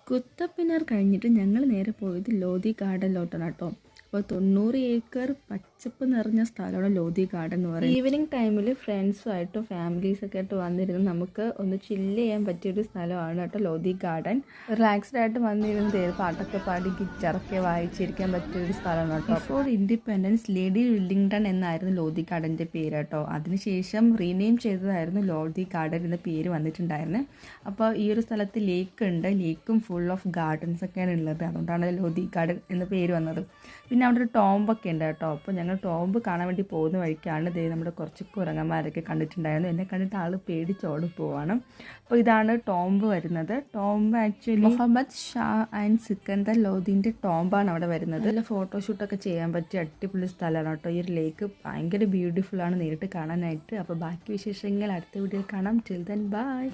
കുത്തപ്പിനാർ കഴിഞ്ഞിട്ട് ഞങ്ങൾ നേരെ പോയത് ലോധി ഗാർഡനിലോട്ടാണ് കേട്ടോ. അപ്പോൾ 90 ഏക്കർ പച്ചപ്പ് നിറഞ്ഞ സ്ഥലമാണ് ലോധി ഗാർഡൻ എന്ന് പറയുന്നത്. ഈവനിങ് ടൈമിൽ ഫ്രണ്ട്സുമായിട്ടും ഫാമിലീസൊക്കെ ആയിട്ട് വന്നിരുന്ന് നമുക്ക് ഒന്ന് ചില്ല് ചെയ്യാൻ പറ്റിയൊരു സ്ഥലമാണ് കേട്ടോ ലോധി ഗാർഡൻ. റിലാക്സ്ഡ് ആയിട്ട് വന്നിരുന്ന് പാട്ടൊക്കെ പാടി ഗിറ്റാറൊക്കെ വായിച്ചിരിക്കാൻ പറ്റിയൊരു സ്ഥലമാണ് കേട്ടോ. ഫോർ ഇൻഡിപെൻഡൻസ് ലേഡി വില്ലിംഗ്ടൺ എന്നായിരുന്നു ലോധി ഗാർഡൻ്റെ പേര് കേട്ടോ. അതിനുശേഷം റീനെയിം ചെയ്തതായിരുന്നു ലോധി ഗാർഡൻ എന്ന പേര് വന്നിട്ടുണ്ടായിരുന്നത്. അപ്പോൾ ഈ ഒരു സ്ഥലത്ത് ലേക്ക് ഉണ്ട്, ലേക്കും ഫുൾ ഓഫ് ഗാർഡൻസ് ഒക്കെയാണ് ഉള്ളത്. അതുകൊണ്ടാണ് ലോധി ഗാർഡൻ എന്ന പേര് വന്നത്. പിന്നെ അവിടെ ഒരു ടോംബൊക്കെ ഉണ്ട് കേട്ടോ. അപ്പോൾ ഞങ്ങൾ ടോംബ് കാണാൻ വേണ്ടി പോകുന്ന വഴിക്കാണ് നമ്മുടെ കുറച്ച് കുരങ്ങന്മാരൊക്കെ കണ്ടിട്ടുണ്ടായിരുന്നു. എന്നെ കണ്ടിട്ട് ആൾ പേടിച്ചോടി പോവാണ്. അപ്പോൾ ഇതാണ് ടോംബ് വരുന്നത്. Tomb actually Muhammad Shah and Sikandar ലോധിൻ്റെ ടോംബാണ് അവിടെ വരുന്നത്. നല്ല ഫോട്ടോഷൂട്ടൊക്കെ ചെയ്യാൻ പറ്റിയ അടിപൊളി സ്ഥലമാണ് കേട്ടോ. ഈ ഒരു ലേക്ക് ഭയങ്കര ബ്യൂട്ടിഫുള്ളാണ് നേരിട്ട് കാണാനായിട്ട്. അപ്പോൾ ബാക്കി വിശേഷങ്ങൾ അടുത്ത വീഡിയോയിൽ കാണാം. Till then bye.